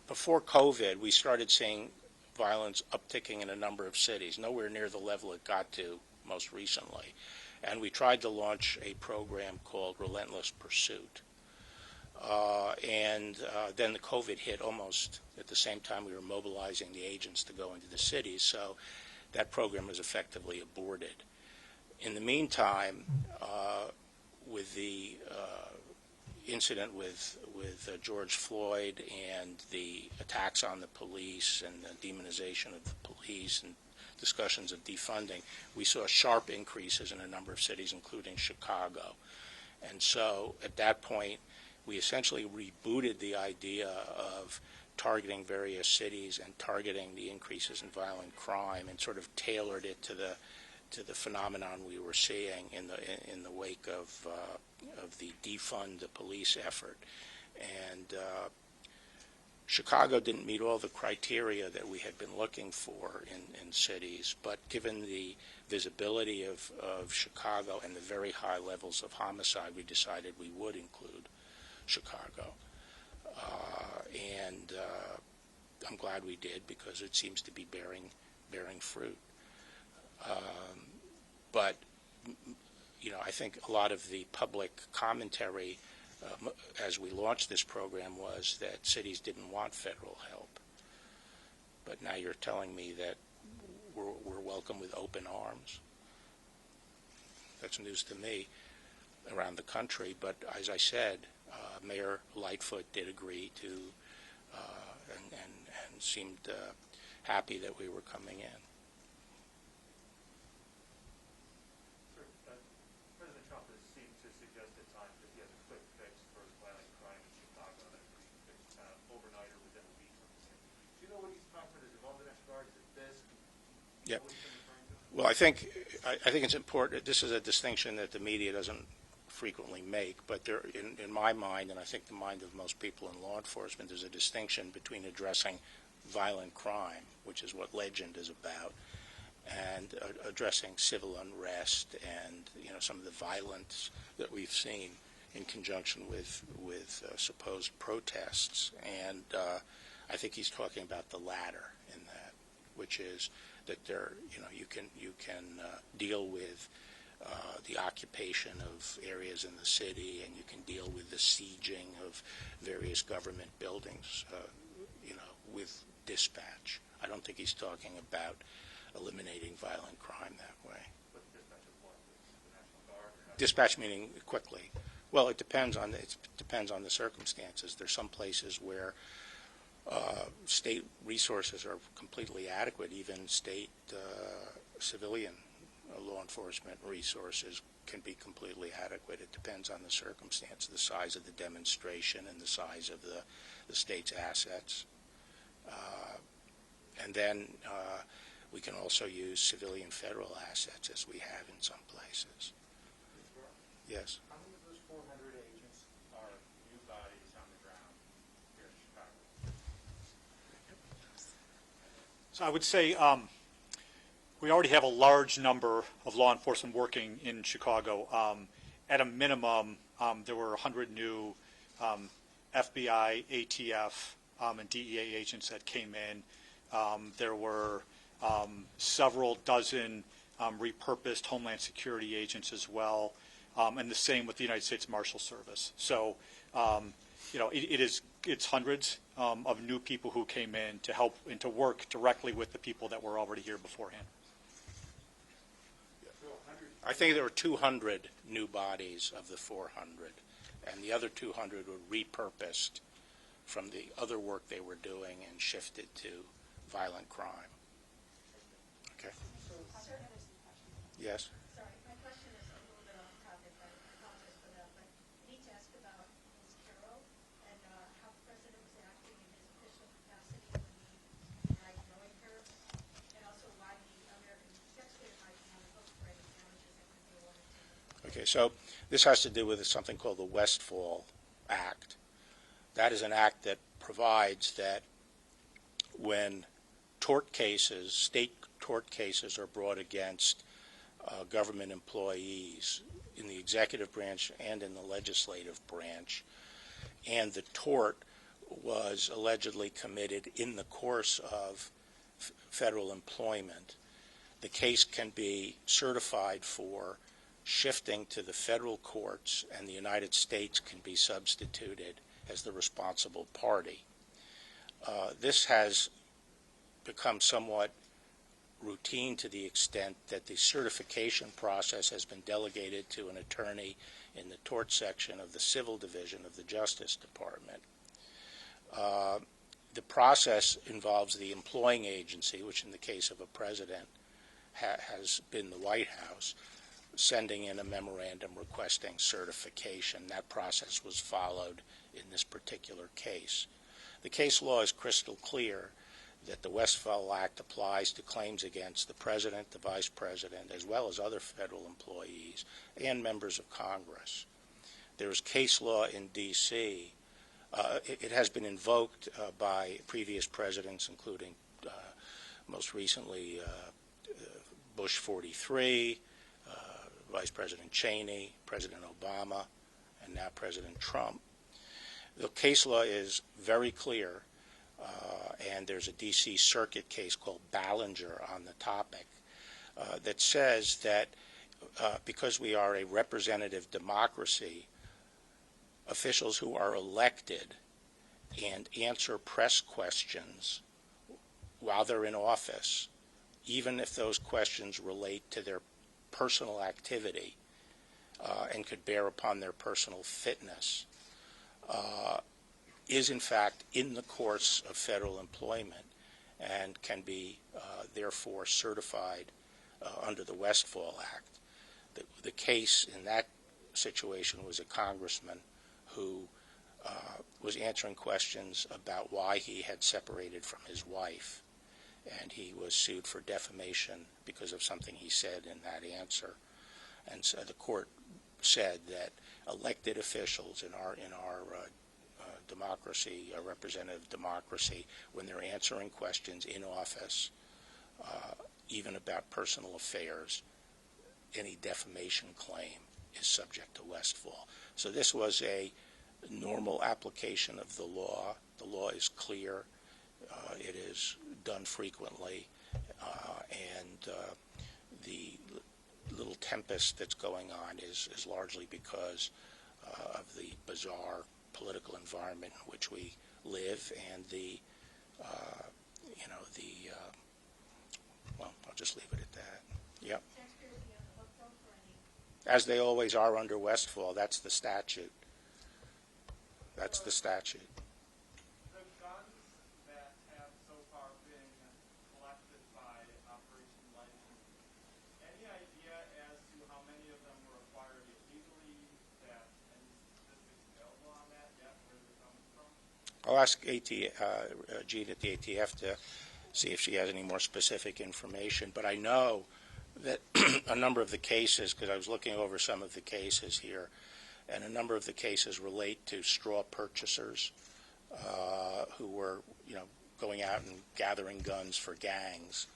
Speaker 4: before COVID, we started seeing violence upticking in a number of cities, nowhere near the level it got to most recently. And we tried to launch a program called Relentless Pursuit. Then the COVID hit almost at the same time we were mobilizing the agents to go into the cities, so that program was effectively aborted. In the meantime, with the incident with George Floyd and the attacks on the police and the demonization of the police and discussions of defunding, we saw sharp increases in a number of cities, including Chicago. And so at that point, we essentially rebooted the idea of targeting various cities and targeting the increases in violent crime and sort of tailored it to the phenomenon we were seeing in the wake of the defund the police effort. And Chicago didn't meet all the criteria that we had been looking for in cities, but given the visibility of Chicago and the very high levels of homicide, we decided we would include Chicago. And I'm glad we did, because it seems to be bearing fruit. But I think a lot of the public commentary as we launched this program was that cities didn't want federal help. But now you're telling me that we're welcome with open arms. That's news to me around the country. But as I said, Mayor Lightfoot did agree to and seemed happy that we were coming in.
Speaker 8: President Trump has seemed to suggest at times that he has a quick fix for violent crime in Chicago, that we can fix kind of overnight or within a week. Do you know what he's talking about? Is it involved in that regard? Is it this?
Speaker 4: Yeah. Well, I think it's important. This is a distinction that the media doesn't frequently make, but there, in my mind, and I think the mind of most people in law enforcement, there's a distinction between addressing violent crime, which is what Legend is about, and addressing civil unrest and some of the violence that we've seen in conjunction with supposed protests. And I think he's talking about the latter in that, which is that there, you can deal with the occupation of areas in the city, and you can deal with the sieging of various government buildings, with dispatch. I don't think he's talking about eliminating violent crime that way.
Speaker 8: But dispatch of what? The National Guard?
Speaker 4: Dispatch meaning quickly. Well, it depends on the circumstances. There's some places where state resources are completely adequate. Even state civilian law enforcement resources can be completely adequate. It depends on the circumstance, the size of the demonstration, and the size of the state's assets. And then we can also use civilian federal assets, as we have in some places. Yes.
Speaker 8: How many of those 400 agents are new bodies on the ground here in Chicago?
Speaker 3: So I would say we already have a large number of law enforcement working in Chicago. At a minimum, there were 100 new FBI, ATF, and DEA agents that came in. There were several dozen repurposed Homeland Security agents as well, and the same with the United States Marshal Service. So, it's hundreds of new people who came in to help and to work directly with the people that were already here beforehand.
Speaker 4: I think there were 200 new bodies of the 400, and the other 200 were repurposed from the other work they were doing and shifted to violent crime. Okay.
Speaker 7: Sir, there's some questions.
Speaker 4: Yes.
Speaker 7: Sorry, my question is a little bit off topic. I apologize for that, but I need to ask about Ms. Carroll and how the president was acting in his official capacity when he denied knowing her, and also why the American taxpayer might be on the hook for any damages that could be awarded to him.
Speaker 4: Okay, so this has to do with something called the Westfall Act. That is an act that provides that when tort cases, state tort cases, are brought against government employees in the executive branch and in the legislative branch, and the tort was allegedly committed in the course of federal employment, the case can be certified for shifting to the federal courts, and the United States can be substituted as the responsible party. This has become somewhat routine to the extent that the certification process has been delegated to an attorney in the tort section of the Civil Division of the Justice Department. The process involves the employing agency, which in the case of a president has been the White House, sending in a memorandum requesting certification. That process was followed in this particular case. The case law is crystal clear that the Westfall Act applies to claims against the President, the Vice President, as well as other federal employees and members of Congress. There is case law in D.C. It has been invoked by previous presidents, including most recently Bush 43, Vice President Cheney, President Obama, and now President Trump. The case law is very clear, and there's a D.C. Circuit case called Ballinger on the topic that says that because we are a representative democracy, officials who are elected and answer press questions while they're in office, even if those questions relate to their personal activity and could bear upon their personal fitness, is in fact in the course of federal employment and can be therefore certified under the Westfall Act. The case in that situation was a congressman who was answering questions about why he had separated from his wife, and he was sued for defamation because of something he said in that answer. And so the court said that elected officials in our democracy, a representative democracy, when they're answering questions in office, even about personal affairs, any defamation claim is subject to Westfall. So this was a normal application of the law. The law is clear. It is done frequently, and the little tempest that's going on is largely because of the bizarre political environment in which we live, and well, I'll just leave it at that. Yep. As they always are under Westfall. That's the statute. That's the statute.
Speaker 9: The guns that have so far been collected by Operation Lightning, any idea as to how many of them were acquired illegally, that any statistics available on that yet, where they're coming from?
Speaker 4: I'll ask Jean at the ATF to see if she has any more specific information, but I know that a number of the cases, because I was looking over some of the cases here, and a number of the cases relate to straw purchasers who were, going out and gathering guns for gangs.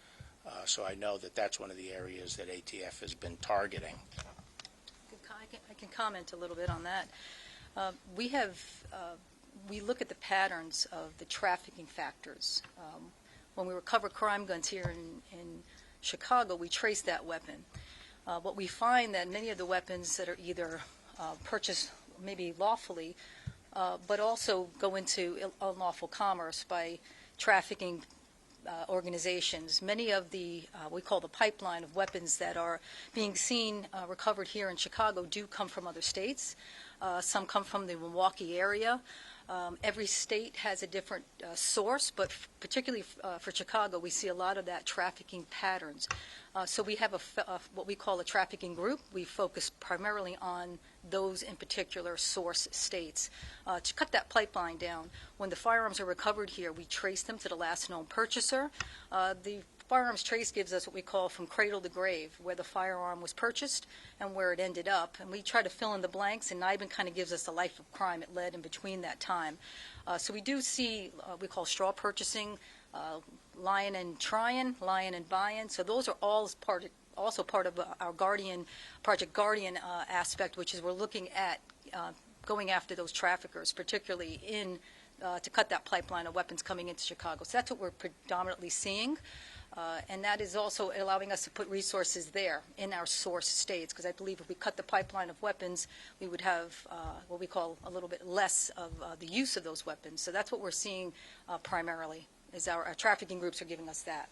Speaker 4: So I know that that's one of the areas that ATF has been targeting.
Speaker 5: I can comment a little bit on that. We look at the patterns of the trafficking factors. When we recover crime guns here in Chicago, we trace that weapon. What we find that many of the weapons that are either purchased maybe lawfully, but also go into unlawful commerce by trafficking organizations. Many of the, we call the pipeline of weapons that are being seen recovered here in Chicago do come from other states. Some come from the Milwaukee area. Every state has a different source, but particularly for Chicago, we see a lot of that trafficking patterns. So we have what we call a trafficking group. We focus primarily on those in particular source states. To cut that pipeline down, when the firearms are recovered here, we trace them to the last known purchaser. The firearms trace gives us what we call from cradle to grave, where the firearm was purchased and where it ended up. And we try to fill in the blanks, and NIBIN kind of gives us the life of crime it led in between that time. So we do see we call straw purchasing. Lion and Tryon, Lion and Buy-in. So those are all also part of our Project Guardian aspect, which is we're looking at going after those traffickers, particularly to cut that pipeline of weapons coming into Chicago. So that's what we're predominantly seeing. And that is also allowing us to put resources there in our source states, because I believe if we cut the pipeline of weapons, we would have what we call a little bit less of the use of those weapons. So that's what we're seeing primarily, is our trafficking groups are giving us that.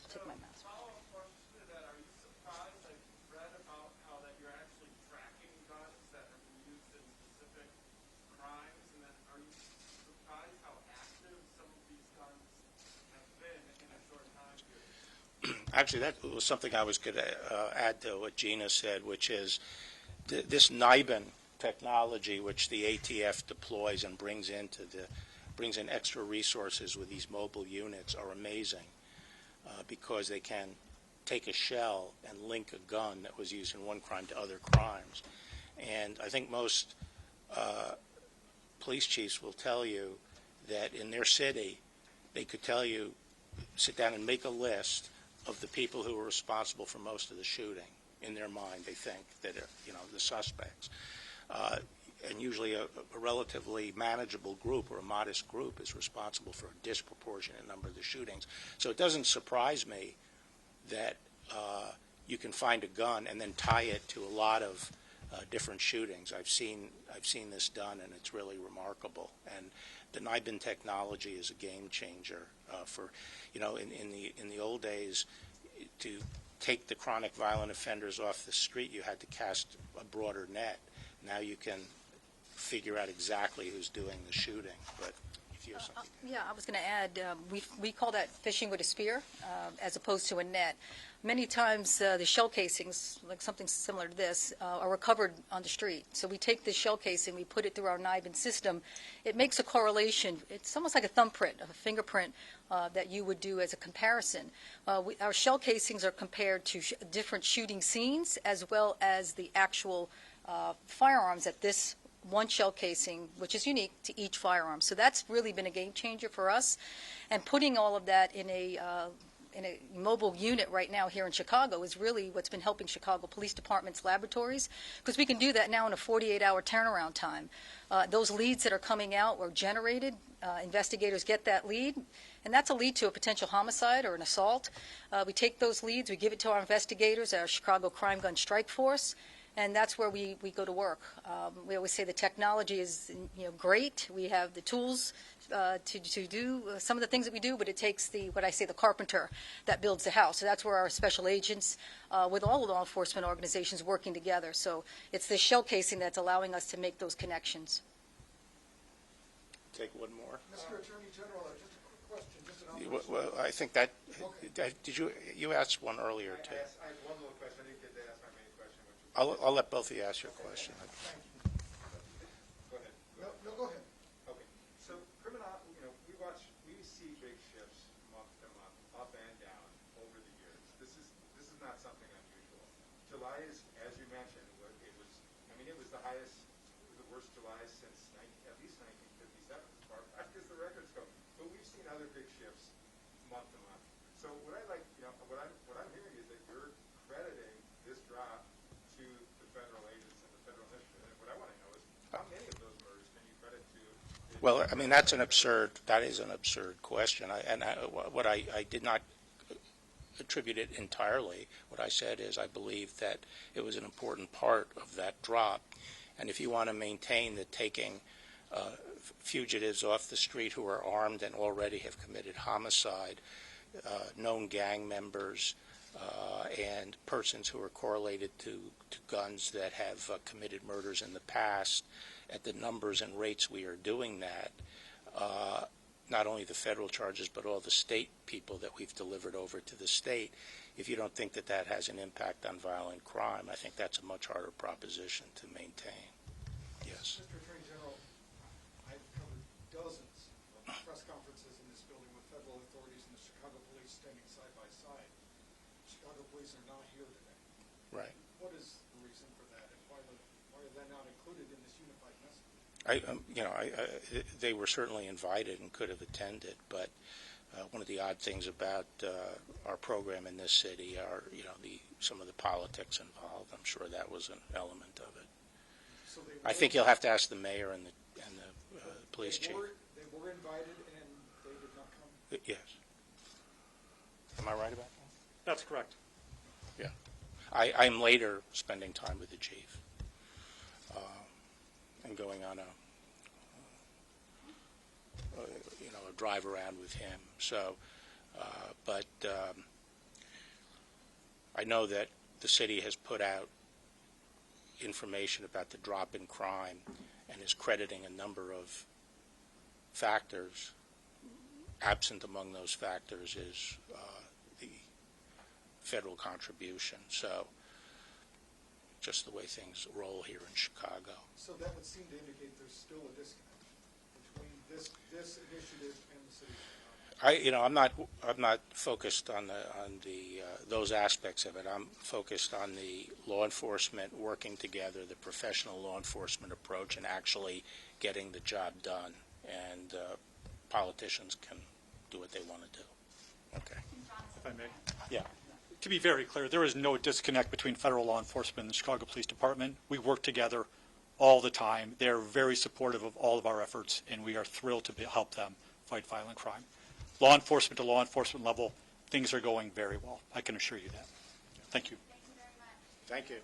Speaker 5: Take my mask.
Speaker 9: Follow-up question to that, are you surprised, I've read about how that you're actually tracking guns that have been used in specific crimes, and then are you surprised how active some of these guns have been in a short time period?
Speaker 4: Actually, that was something I was going to add to what Gina said, which is this NIBIN technology, which the ATF deploys and brings in extra resources with these mobile units, are amazing because they can take a shell and link a gun that was used in one crime to other crimes. And I think most police chiefs will tell you that in their city, they could tell you, sit down and make a list of the people who were responsible for most of the shooting. In their mind, they think that the suspects. And usually a relatively manageable group or a modest group is responsible for a disproportionate number of the shootings. So it doesn't surprise me that you can find a gun and then tie it to a lot of different shootings. I've seen this done, and it's really remarkable. And the NIBIN technology is a game changer for, in the old days, to take the chronic violent offenders off the street, you had to cast a broader net. Now you can figure out exactly who's doing the shooting. But if you have something.
Speaker 5: Yeah, I was going to add, we call that fishing with a spear as opposed to a net. Many times the shell casings, like something similar to this, are recovered on the street. So we take the shell casing, we put it through our NIBIN system. It makes a correlation. It's almost like a thumbprint, a fingerprint that you would do as a comparison. Our shell casings are compared to different shooting scenes as well as the actual firearms at this one shell casing, which is unique to each firearm. So that's really been a game changer for us. And putting all of that in a mobile unit right now here in Chicago is really what's been helping Chicago Police Department's laboratories, because we can do that now in a 48-hour turnaround time. Those leads that are coming out were generated. Investigators get that lead, and that's a lead to a potential homicide or an assault. We take those leads, we give it to our investigators, our Chicago Crime Gun Strike Force, and that's where we go to work. We always say the technology is great. We have the tools to do some of the things that we do, but it takes the carpenter that builds the house. So that's where our special agents with all law enforcement organizations working together. So it's the shell casing that's allowing us to make those connections.
Speaker 4: Take one more.
Speaker 1: Mr. Attorney General, just a quick question.
Speaker 4: Well, I think that, did you ask one earlier too?
Speaker 2: I have one little question. I didn't get to ask my main question, which was...
Speaker 4: I'll let both of you ask your question.
Speaker 2: Go ahead.
Speaker 1: No, go ahead.
Speaker 2: Okay. So we see big shifts month to month, up and down over the years. This is not something unusual. July is, as you mentioned, it was the highest, the worst July since at least 1957, as far back as the records go. But we've seen other big shifts month to month. So what I'm hearing is that you're crediting this drop to the federal agents and the federal initiative. And what I want to know is how many of those murders can you credit to?
Speaker 4: Well, that is an absurd question. I did not attribute it entirely. What I said is I believe that it was an important part of that drop. And if you want to maintain that taking fugitives off the street who are armed and already have committed homicide, known gang members, and persons who are correlated to guns that have committed murders in the past, at the numbers and rates we are doing that, not only the federal charges but all the state people that we've delivered over to the state, if you don't think that that has an impact on violent crime, I think that's a much harder proposition to maintain. Yes.
Speaker 1: Mr. Attorney General, I've covered dozens of press conferences in this building with federal authorities and the Chicago police standing side by side. Chicago police are not here today.
Speaker 4: Right.
Speaker 1: What is the reason for that, and why are they not included in this unified message?
Speaker 4: They were certainly invited and could have attended, but one of the odd things about our program in this city are, some of the politics involved. I'm sure that was an element of it.
Speaker 1: So
Speaker 4: I think you'll have to ask the mayor and the police chief.
Speaker 1: They were invited and they did not come?
Speaker 4: Yes. Am I right about that?
Speaker 3: That's correct.
Speaker 4: Yeah. I'm later spending time with the chief and going on a drive around with him. So, but I know that the city has put out information about the drop in crime and is crediting a number of factors. Absent among those factors is the federal contribution. So just the way things roll here in Chicago.
Speaker 1: So that would seem to indicate there's still a disconnect between this initiative and the city of Chicago.
Speaker 4: I'm not focused on those aspects of it. I'm focused on the law enforcement working together, the professional law enforcement approach, and actually getting the job done. And politicians can do what they want to do. Okay.
Speaker 3: If I may.
Speaker 4: Yeah.
Speaker 3: To be very clear, there is no disconnect between federal law enforcement and the Chicago Police Department. We work together all the time. They're very supportive of all of our efforts, and we are thrilled to help them fight violent crime. Law enforcement to law enforcement level, things are going very well. I can assure you that. Thank you.
Speaker 7: Thank you very much.
Speaker 4: Thank you.